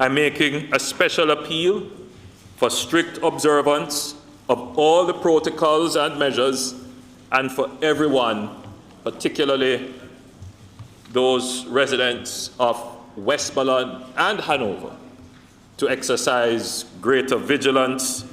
by making a special appeal for strict observance of all the protocols and measures, and for everyone, particularly those residents of Westmoreland and Hanover, to exercise greater vigilance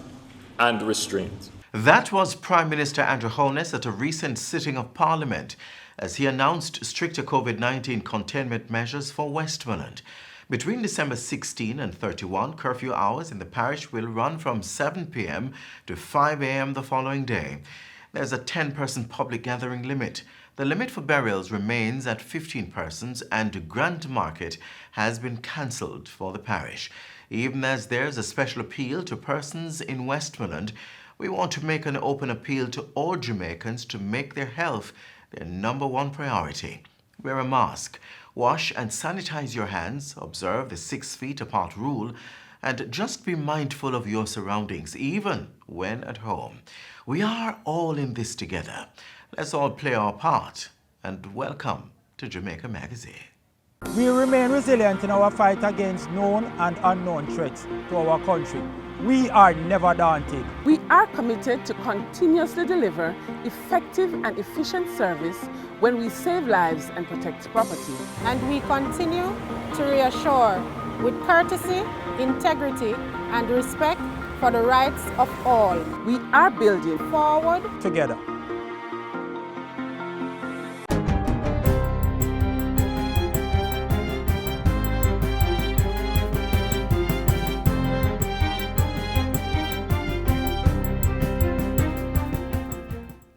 and restraint. That was Prime Minister Andrew Holness at a recent sitting of Parliament as he announced stricter COVID-19 containment measures for Westmoreland. Between December 16 and 31, curfew hours in the parish will run from 7 p.m. to 5 a.m. the following day. There's a 10-person public gathering limit. The limit for burials remains at 15 persons, and Grant Market has been cancelled for the parish. Even as there's a special appeal to persons in Westmoreland, we want to make an open appeal to all Jamaicans to make their health their number one priority. Wear a mask, wash and sanitize your hands, observe the 6 feet apart rule, and just be mindful of your surroundings, even when at home. We are all in this together. Let's all play our part, and welcome to Jamaica Magazine. We remain resilient in our fight against known and unknown threats to our country. We are never daunted. We are committed to continuously deliver effective and efficient service when we save lives and protect property. And we continue to reassure with courtesy, integrity, and respect for the rights of all. We are building forward together.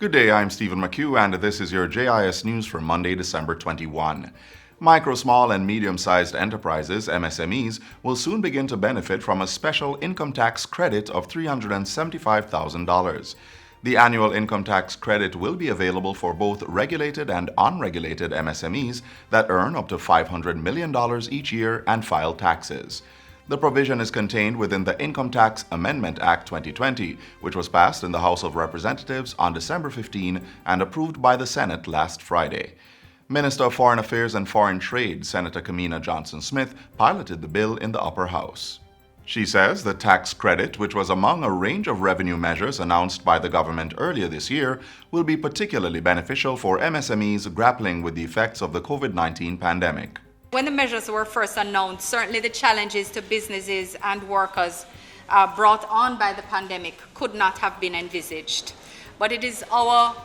Good day, I'm Stephen McHugh, and this is your JIS News for Monday, December 21. Micro, small, and medium-sized enterprises, MSMEs, will soon begin to benefit from a special income tax credit of $375,000. The annual income tax credit will be available for both regulated and unregulated MSMEs that earn up to $500 million each year and file taxes. The provision is contained within the Income Tax Amendment Act 2020, which was passed in the House of Representatives on December 15 and approved by the Senate last Friday. Minister of Foreign Affairs and Foreign Trade, Senator Kamina Johnson-Smith, piloted the bill in the upper house. She says the tax credit, which was among a range of revenue measures announced by the government earlier this year, will be particularly beneficial for MSMEs grappling with the effects of the COVID-19 pandemic. When the measures were first announced, certainly the challenges to businesses and workers brought on by the pandemic could not have been envisaged. But it is our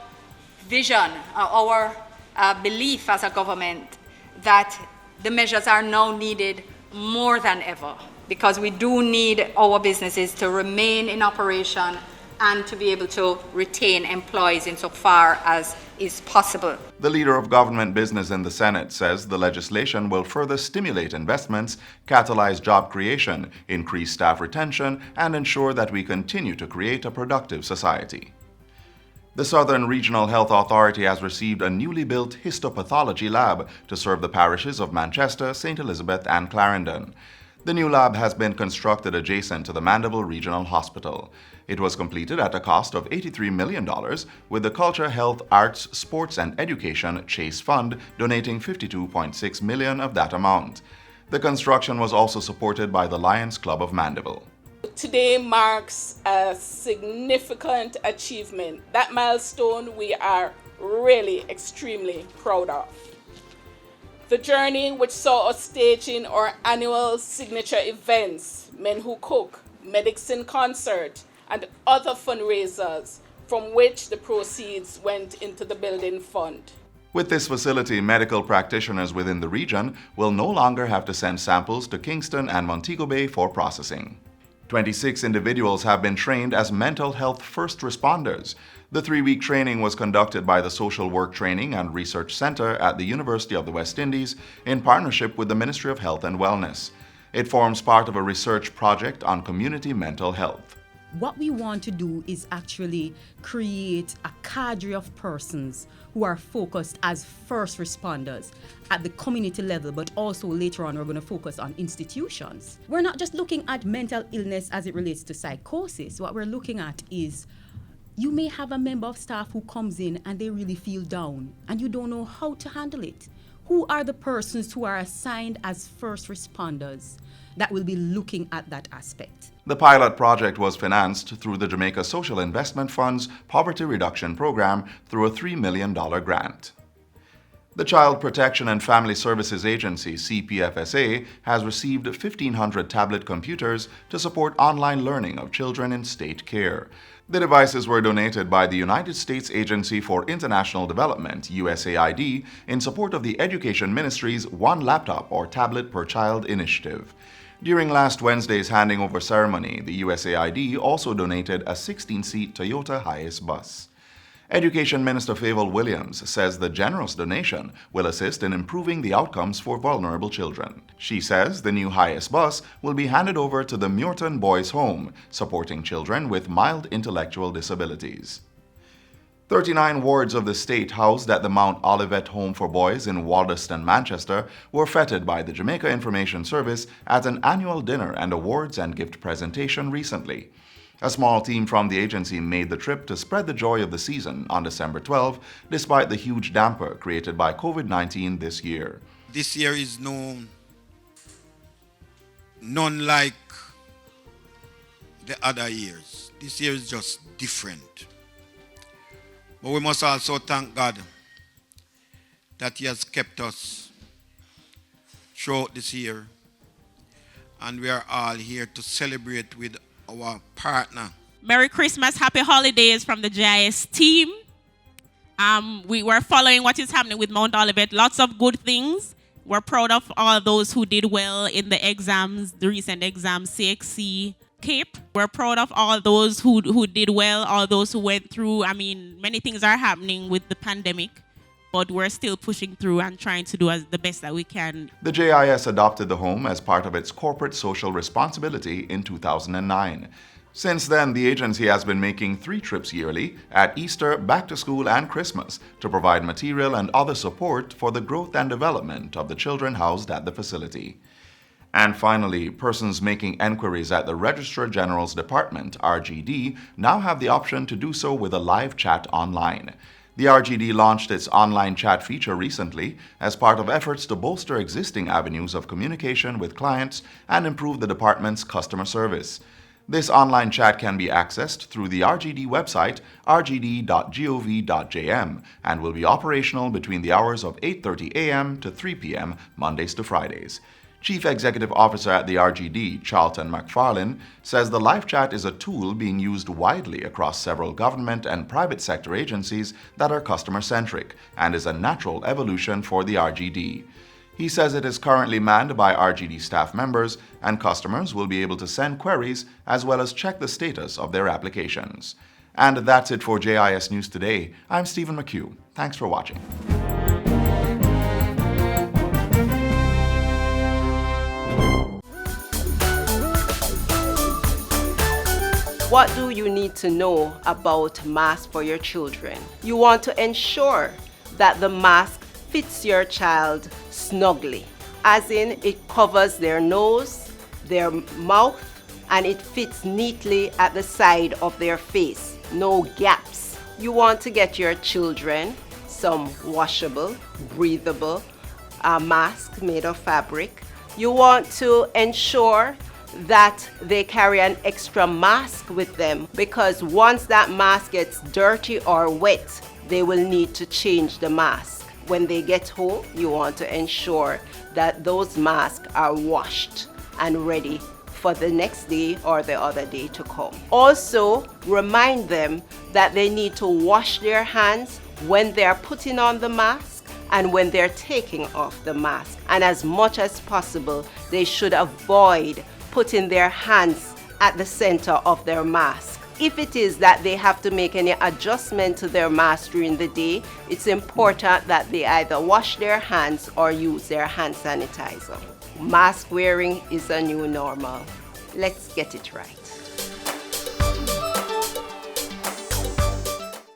vision, our belief as a government that the measures are now needed more than ever, because we do need our businesses to remain in operation and to be able to retain employees insofar as is possible. The leader of government business in the Senate says the legislation will further stimulate investments, catalyze job creation, increase staff retention, and ensure that we continue to create a productive society. The Southern Regional Health Authority has received a newly built histopathology lab to serve the parishes of Manchester, St. Elizabeth, and Clarendon. The new lab has been constructed adjacent to the Mandeville Regional Hospital. It was completed at a cost of $83 million, with the Culture, Health, Arts, Sports and Education Chase Fund donating $52.6 million of that amount. The construction was also supported by the Lions Club of Mandeville. Today marks a significant achievement. That milestone we are really extremely proud of. The journey, which saw us staging our annual signature events, Men Who Cook, Medics in Concert, and other fundraisers, from which the proceeds went into the building fund. With this facility, medical practitioners within the region will no longer have to send samples to Kingston and Montego Bay for processing. 26 individuals have been trained as mental health first responders. The 3-week training was conducted by the Social Work Training and Research Center at the University of the West Indies in partnership with the Ministry of Health and Wellness. It forms part of a research project on community mental health. What we want to do is actually create a cadre of persons who are focused as first responders at the community level, but also later on we're going to focus on institutions. We're not just looking at mental illness as it relates to psychosis. What we're looking at is you may have a member of staff who comes in and they really feel down and you don't know how to handle it. who are the persons who are assigned as first responders that will be looking at that aspect? The pilot project was financed through the Jamaica Social Investment Fund's Poverty Reduction Program through a $3 million grant. The Child Protection and Family Services Agency, CPFSA, has received 1,500 tablet computers to support online learning of children in state care. The devices were donated by the United States Agency for International Development, USAID, in support of the Education Ministry's One Laptop or Tablet per Child initiative. During last Wednesday's handing over ceremony, the USAID also donated a 16-seat Toyota Hiace bus. Education Minister Favour Williams says the generous donation will assist in improving the outcomes for vulnerable children. She says the new Hiace bus will be handed over to the Muirton Boys Home, supporting children with mild intellectual disabilities. 39 wards of the state housed at the Mount Olivet Home for Boys in Waldeston, Manchester, were feted by the Jamaica Information Service at an annual dinner and awards and gift presentation recently. A small team from the agency made the trip to spread the joy of the season on December 12, despite the huge damper created by COVID-19 this year. This year is none like the other years. This year is just different. But we must also thank God that He has kept us throughout this year. And we are all here to celebrate with our partner. Merry Christmas, happy holidays from the GIS team. We were following what is happening with Mount Olivet. Lots of good things. We're proud of all those who did well in the exams, the recent exams, CXC, Cape. We're proud of all those who did well, all those who went through. I mean, many things are happening with the pandemic, but we're still pushing through and trying to do the best that we can. The JIS adopted the home as part of its corporate social responsibility in 2009. Since then, the agency has been making 3 trips yearly at Easter, back to school, and Christmas to provide material and other support for the growth and development of the children housed at the facility. And finally, persons making enquiries at the Registrar General's Department, RGD, now have the option to do so with a live chat online. The RGD launched its online chat feature recently as part of efforts to bolster existing avenues of communication with clients and improve the department's customer service. This online chat can be accessed through the RGD website, rgd.gov.jm, and will be operational between the hours of 8:30 a.m. to 3 p.m. Mondays to Fridays. Chief Executive Officer at the RGD, Charlton McFarlane, says the live chat is a tool being used widely across several government and private sector agencies that are customer-centric and is a natural evolution for the RGD. He says it is currently manned by RGD staff members and customers will be able to send queries as well as check the status of their applications. And that's it for JIS News Today. I'm Stephen McHugh. Thanks for watching. What do you need to know about masks for your children? You want to ensure that the mask fits your child snugly, as in it covers their nose, their mouth, and it fits neatly at the side of their face, no gaps. You want to get your children some washable, breathable mask made of fabric. You want to ensure that they carry an extra mask with them, because once that mask gets dirty or wet, they will need to change the mask. When they get home, you want to ensure that those masks are washed and ready for the next day or the other day to come. Also, remind them that they need to wash their hands when they're putting on the mask and when they're taking off the mask. And as much as possible, they should avoid putting their hands at the center of their mask. If it is that they have to make any adjustment to their mask during the day, it's important that they either wash their hands or use their hand sanitizer. Mask wearing is a new normal. Let's get it right.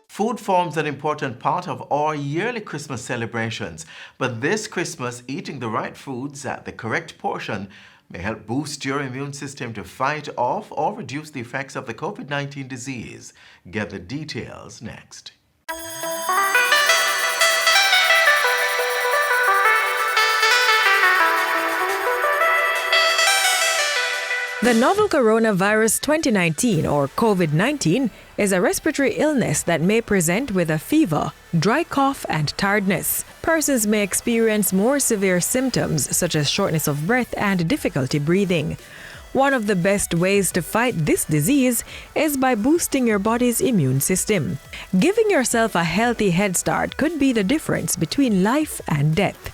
Food forms an important part of our yearly Christmas celebrations, but this Christmas, eating the right foods at the correct portion may help boost your immune system to fight off or reduce the effects of the COVID-19 disease. Get the details next. The novel coronavirus 2019, or COVID-19, is a respiratory illness that may present with a fever, dry cough, and tiredness. Persons may experience more severe symptoms such as shortness of breath and difficulty breathing. One of the best ways to fight this disease is by boosting your body's immune system. Giving yourself a healthy head start could be the difference between life and death.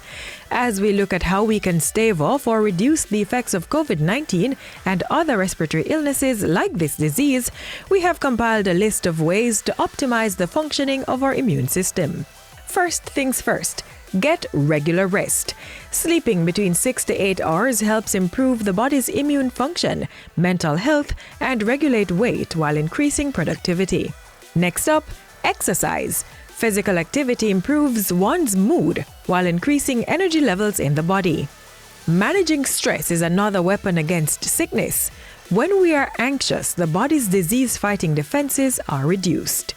As we look at how we can stave off or reduce the effects of COVID-19 and other respiratory illnesses like this disease, we have compiled a list of ways to optimize the functioning of our immune system. First things first, get regular rest. Sleeping between 6 to 8 hours helps improve the body's immune function, mental health, and regulate weight while increasing productivity. Next up, exercise. Physical activity improves one's mood while increasing energy levels in the body. Managing stress is another weapon against sickness. When we are anxious, the body's disease-fighting defenses are reduced.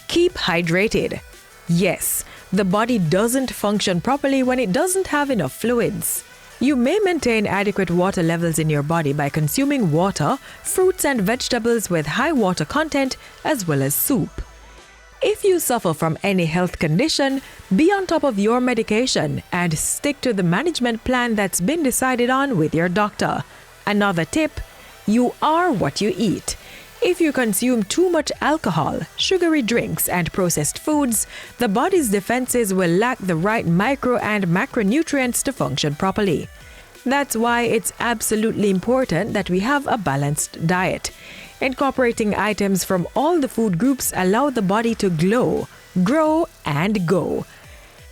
Keep hydrated. Yes, the body doesn't function properly when it doesn't have enough fluids. You may maintain adequate water levels in your body by consuming water, fruits and vegetables with high water content, as well as soup. If you suffer from any health condition, be on top of your medication and stick to the management plan that's been decided on with your doctor. Another tip, you are what you eat. If you consume too much alcohol, sugary drinks, and processed foods, the body's defenses will lack the right micro and macronutrients to function properly. That's why it's absolutely important that we have a balanced diet. Incorporating items from all the food groups allow the body to glow, grow, and go.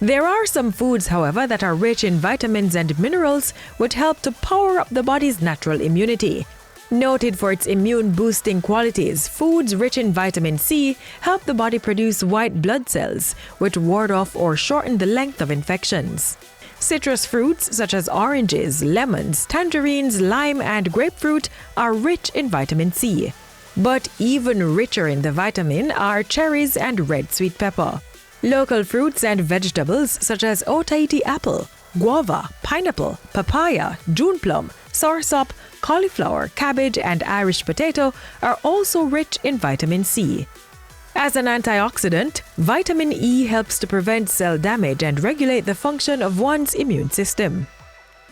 There are some foods, however, that are rich in vitamins and minerals which help to power up the body's natural immunity. Noted for its immune-boosting qualities, foods rich in vitamin C help the body produce white blood cells, which ward off or shorten the length of infections. Citrus fruits such as oranges, lemons, tangerines, lime, and grapefruit are rich in vitamin C. But even richer in the vitamin are cherries and red sweet pepper. Local fruits and vegetables such as Tahiti apple, guava, pineapple, papaya, June plum, soursop, cauliflower, cabbage, and Irish potato are also rich in vitamin C. As an antioxidant, vitamin E helps to prevent cell damage and regulate the function of one's immune system.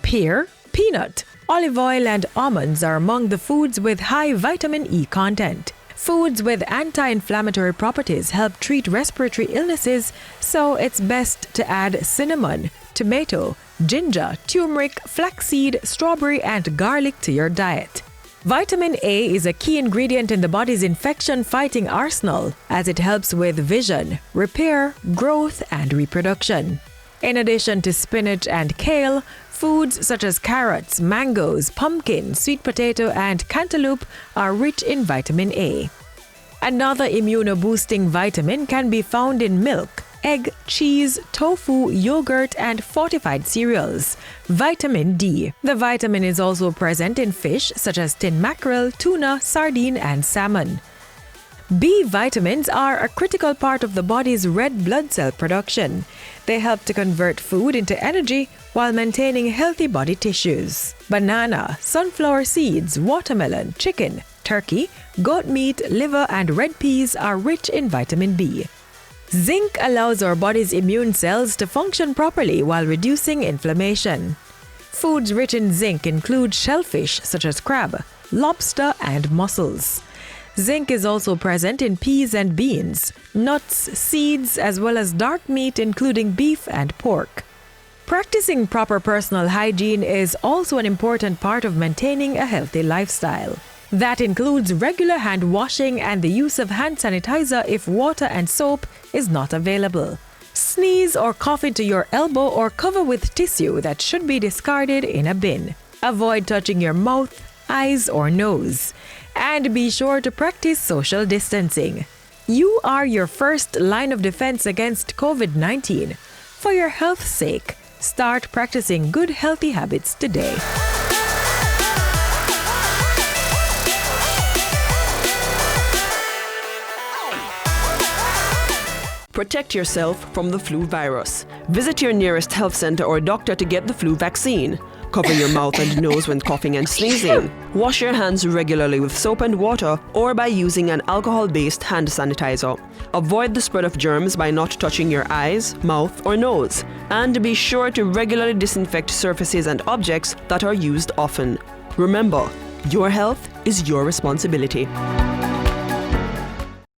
Pear, peanut, olive oil, and almonds are among the foods with high vitamin E content. Foods with anti-inflammatory properties help treat respiratory illnesses, so it's best to add cinnamon, tomato, ginger, turmeric, flaxseed, strawberry, and garlic to your diet. Vitamin A is a key ingredient in the body's infection-fighting arsenal, as it helps with vision, repair, growth, and reproduction. In addition to spinach and kale, foods such as carrots, mangoes, pumpkin, sweet potato, and cantaloupe are rich in vitamin A. Another immuno-boosting vitamin can be found in milk, egg, cheese, tofu, yogurt, and fortified cereals. Vitamin D. The vitamin is also present in fish such as tin mackerel, tuna, sardine, and salmon. B vitamins are a critical part of the body's red blood cell production. They help to convert food into energy while maintaining healthy body tissues. Banana, sunflower seeds, watermelon, chicken, turkey, goat meat, liver, and red peas are rich in vitamin B. Zinc allows our body's immune cells to function properly while reducing inflammation. Foods rich in zinc include shellfish such as crab, lobster, and mussels. Zinc is also present in peas and beans, nuts, seeds, as well as dark meat including beef and pork. Practicing proper personal hygiene is also an important part of maintaining a healthy lifestyle. That includes regular hand washing and the use of hand sanitizer if water and soap is not available. Sneeze or cough into your elbow or cover with tissue that should be discarded in a bin. Avoid touching your mouth, eyes, or nose. And be sure to practice social distancing. You are your first line of defense against COVID-19. For your health's sake, start practicing good healthy habits today. Protect yourself from the flu virus. Visit your nearest health center or doctor to get the flu vaccine. Cover your mouth and nose when coughing and sneezing. Wash your hands regularly with soap and water or by using an alcohol-based hand sanitizer. Avoid the spread of germs by not touching your eyes, mouth, or nose. And be sure to regularly disinfect surfaces and objects that are used often. Remember, your health is your responsibility.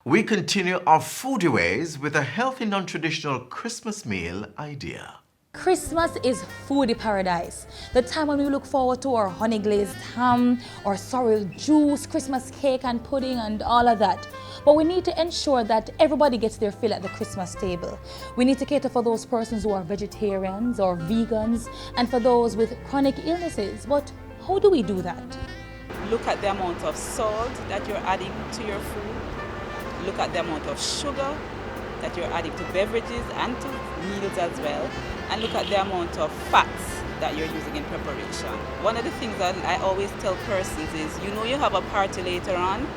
We continue our foodie ways with a healthy non-traditional Christmas meal idea. Christmas is foodie paradise. The time when we look forward to our honey glazed ham, or sorrel juice, Christmas cake and pudding and all of that. But we need to ensure that everybody gets their fill at the Christmas table. We need to cater for those persons who are vegetarians or vegans and for those with chronic illnesses. But how do we do that? Look at the amount of salt that you're adding to your food. Look at the amount of sugar that you're adding to beverages and to meals as well. And look at the amount of fats that you're using in preparation. One of the things that I always tell persons is, you know you have a party later on,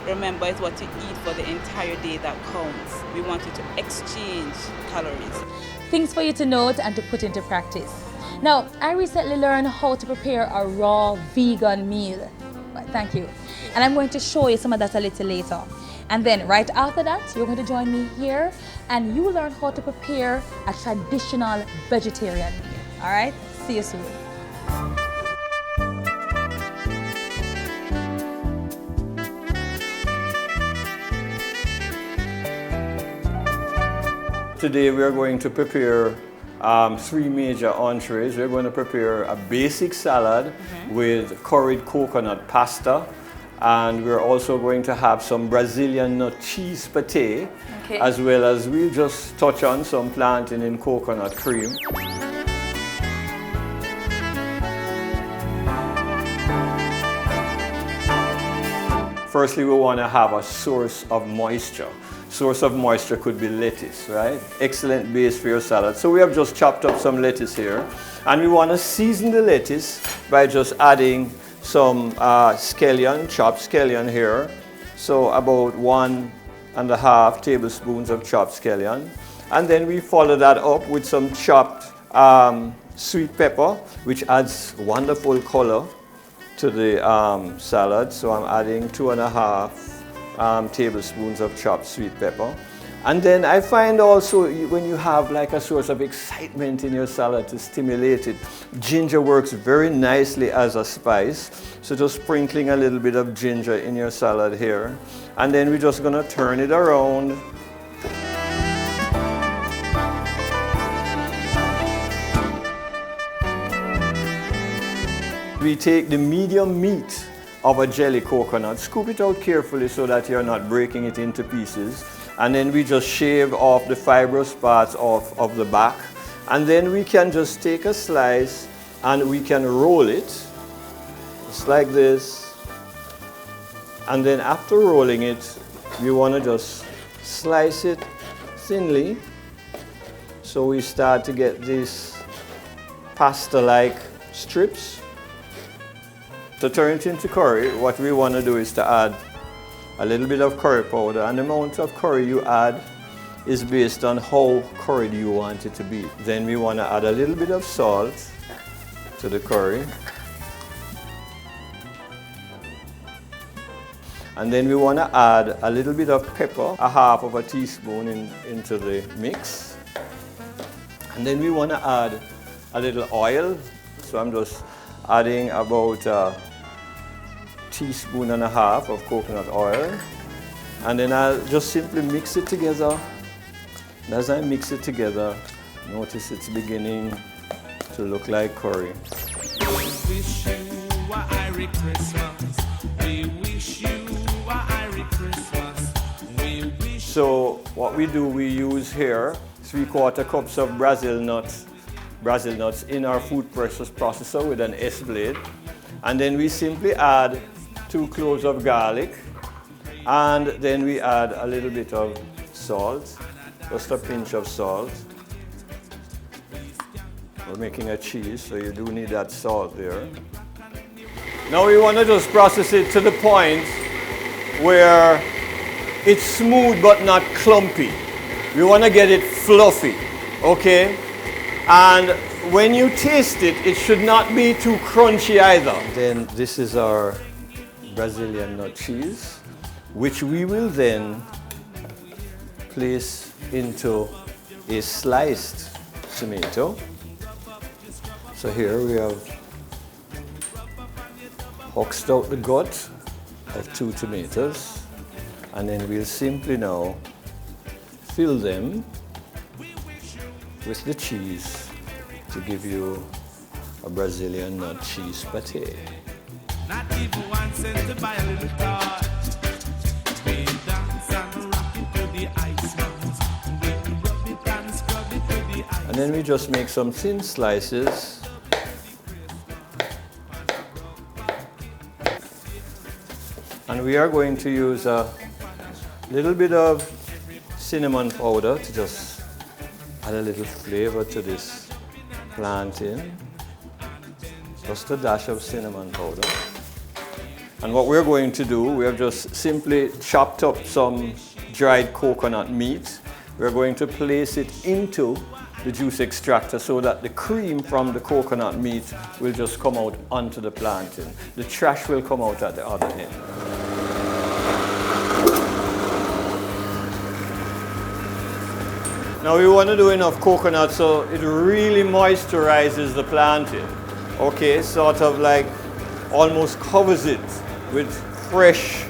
remember it's what you eat for the entire day that counts. We want you to exchange calories. Things for you to note and to put into practice. Now, I recently learned how to prepare a raw vegan meal. Thank you. And I'm going to show you some of that a little later. And then right after that, you're going to join me here and you learn how to prepare a traditional vegetarian meal. All right? See you soon. Today we are going to prepare 3 major entrees. We're going to prepare a basic salad with curried coconut pasta. And we're also going to have some Brazilian nut cheese pate, as well as we'll just touch on some plantain in coconut cream. Firstly, we want to have a source of moisture. Source of moisture could be lettuce, right? Excellent base for your salad. So we have just chopped up some lettuce here. And we want to season the lettuce by just adding some scallion, chopped scallion here. So about 1.5 tablespoons of chopped scallion. And then we follow that up with some chopped sweet pepper, which adds wonderful color to the salad. So I'm adding 2.5 tablespoons of chopped sweet pepper. And then I find also when you have like a source of excitement in your salad to stimulate it, ginger works very nicely as a spice. So just sprinkling a little bit of ginger in your salad here. And then we're just gonna turn it around. We take the medium meat of a jelly coconut, scoop it out carefully so that you're not breaking it into pieces. And then we just shave off the fibrous parts of the back. And then we can just take a slice and we can roll it, just like this. And then after rolling it, we want to just slice it thinly. So we start to get these pasta-like strips. To turn it into curry, what we want to do is to add a little bit of curry powder, and the amount of curry you add is based on how curried you want it to be. Then we want to add a little bit of salt to the curry. And then we want to add a little bit of pepper, 1/2 teaspoon into the mix. And then we want to add a little oil. So I'm just adding about 1.5 teaspoons of coconut oil. And then I'll just simply mix it together. And as I mix it together, notice it's beginning to look like curry. We wish you a Merry Christmas. We wish you a Merry Christmas. We wish. So what we do, we use here 3/4 cups of Brazil nuts in our food processor with an S blade. And then we simply add 2 cloves of garlic, and then we add a little bit of salt, just a pinch of salt. We're making a cheese, so you do need that salt there. Now we want to just process it to the point where it's smooth but not clumpy. We want to get it fluffy, okay? And when you taste it, it should not be too crunchy either. Then this is our Brazilian nut cheese, which we will then place into a sliced tomato. So here we have husked out the gut of 2 tomatoes, and then we'll simply now fill them with the cheese to give you a Brazilian nut cheese pate. Not even 1 cent to buy a little tart. We dance and rock it to the ice mounds. We rub it and scrub it to the ice. And then we just make some thin slices. And we are going to use a little bit of cinnamon powder to just add a little flavor to this plantain. Just a dash of cinnamon powder. And what we're going to do, we have just simply chopped up some dried coconut meat. We're going to place it into the juice extractor so that the cream from the coconut meat will just come out onto the plantain. The trash will come out at the other end. Now we want to do enough coconut so it really moisturizes the plantain. Okay, sort of like almost covers it with fresh,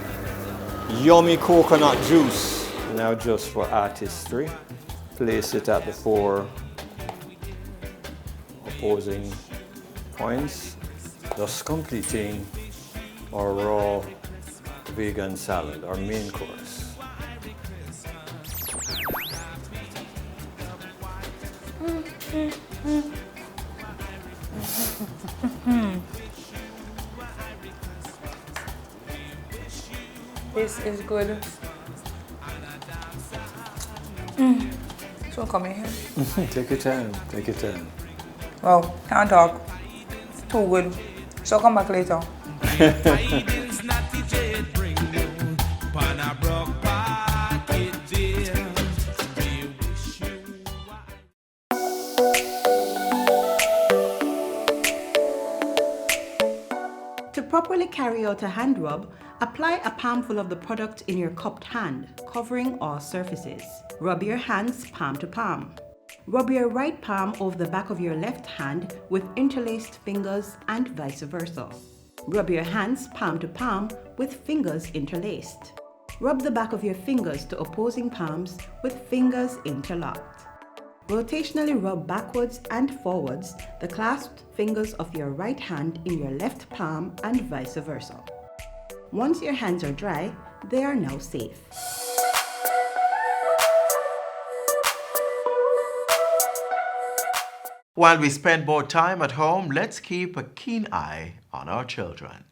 yummy coconut juice. Now just for artistry, place it at the 4 opposing points, thus completing our raw vegan salad, our main course. This is good. So come in here. Take your time, take your time. Wow, can't talk. Too good. So come back later. To properly carry out a hand rub, apply a palmful of the product in your cupped hand, covering all surfaces. Rub your hands palm to palm. Rub your right palm over the back of your left hand with interlaced fingers and vice versa. Rub your hands palm to palm with fingers interlaced. Rub the back of your fingers to opposing palms with fingers interlocked. Rotationally rub backwards and forwards the clasped fingers of your right hand in your left palm and vice versa. Once your hands are dry, they are now safe. While we spend more time at home, let's keep a keen eye on our children.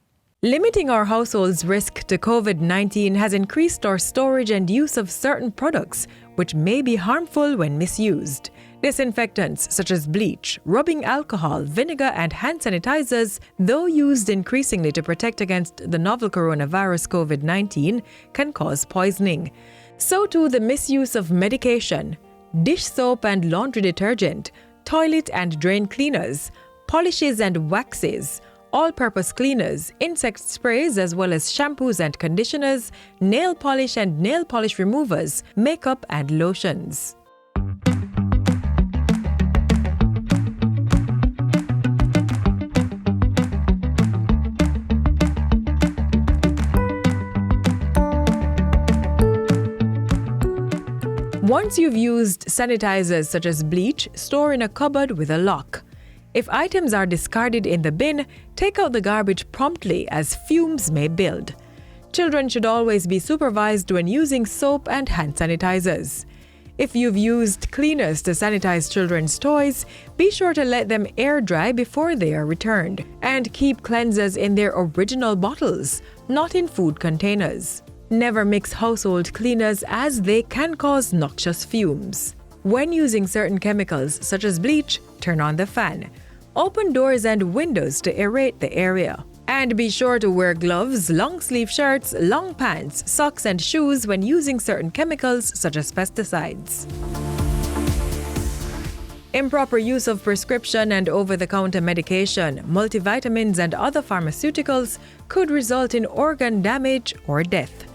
Limiting our household's risk to COVID-19 has increased our storage and use of certain products, which may be harmful when misused. Disinfectants such as bleach, rubbing alcohol, vinegar, and hand sanitizers, though used increasingly to protect against the novel coronavirus COVID-19, can cause poisoning. So too the misuse of medication, dish soap and laundry detergent, toilet and drain cleaners, polishes and waxes, all-purpose cleaners, insect sprays as well as shampoos and conditioners, nail polish and nail polish removers, makeup and lotions. Once you've used sanitizers such as bleach, store in a cupboard with a lock. If items are discarded in the bin, take out the garbage promptly as fumes may build. Children should always be supervised when using soap and hand sanitizers. If you've used cleaners to sanitize children's toys, be sure to let them air dry before they are returned, and keep cleansers in their original bottles, not in food containers. Never mix household cleaners as they can cause noxious fumes. When using certain chemicals such as bleach, turn on the fan. Open doors and windows to aerate the area. And be sure to wear gloves, long-sleeve shirts, long pants, socks and shoes when using certain chemicals such as pesticides. Improper use of prescription and over-the-counter medication, multivitamins and other pharmaceuticals could result in organ damage or death.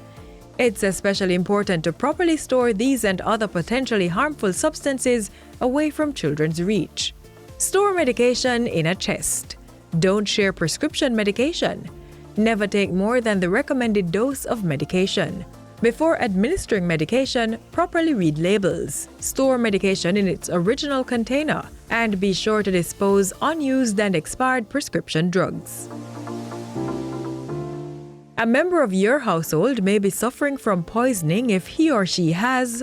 It's especially important to properly store these and other potentially harmful substances away from children's reach. Store medication in a chest. Don't share prescription medication. Never take more than the recommended dose of medication. Before administering medication, properly read labels. Store medication in its original container and be sure to dispose unused and expired prescription drugs. A member of your household may be suffering from poisoning if he or she has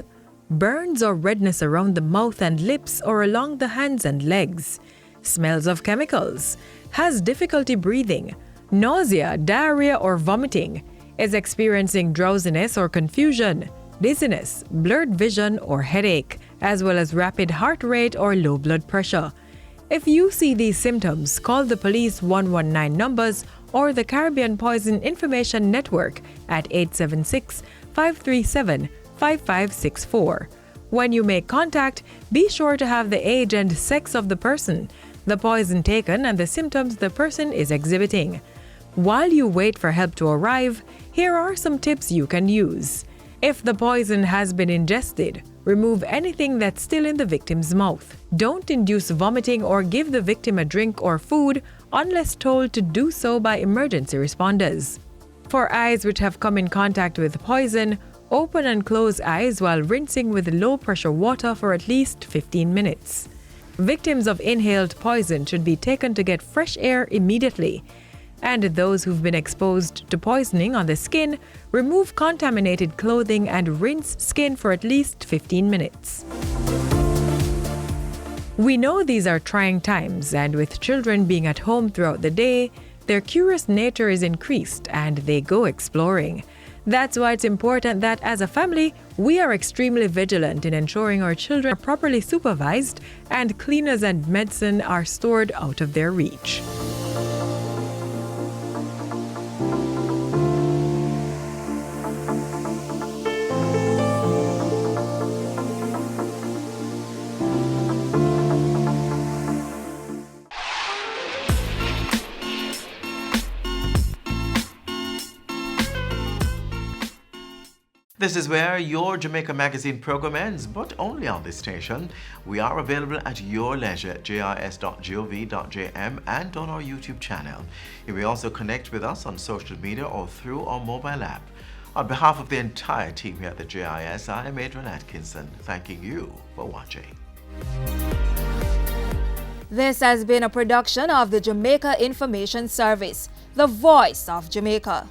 burns or redness around the mouth and lips or along the hands and legs, smells of chemicals, has difficulty breathing, nausea, diarrhea or vomiting, is experiencing drowsiness or confusion, dizziness, blurred vision or headache, as well as rapid heart rate or low blood pressure. If you see these symptoms, call the police 119 numbers or the Caribbean Poison Information Network at 876-537-5564. When you make contact, be sure to have the age and sex of the person, the poison taken, and the symptoms the person is exhibiting. While you wait for help to arrive, here are some tips you can use. If the poison has been ingested, remove anything that's still in the victim's mouth. Don't induce vomiting or give the victim a drink or food unless told to do so by emergency responders. For eyes which have come in contact with poison, open and close eyes while rinsing with low-pressure water for at least 15 minutes. Victims of inhaled poison should be taken to get fresh air immediately. And those who've been exposed to poisoning on the skin, remove contaminated clothing and rinse skin for at least 15 minutes. We know these are trying times, and with children being at home throughout the day, their curious nature is increased and they go exploring. That's why it's important that as a family, we are extremely vigilant in ensuring our children are properly supervised and cleaners and medicine are stored out of their reach. This is where your Jamaica Magazine program ends, but only on this station. We are available at your leisure at jis.gov.jm and on our YouTube channel. You may also connect with us on social media or through our mobile app. On behalf of the entire team here at the JIS, I am Adrian Atkinson, thanking you for watching. This has been a production of the Jamaica Information Service, the voice of Jamaica.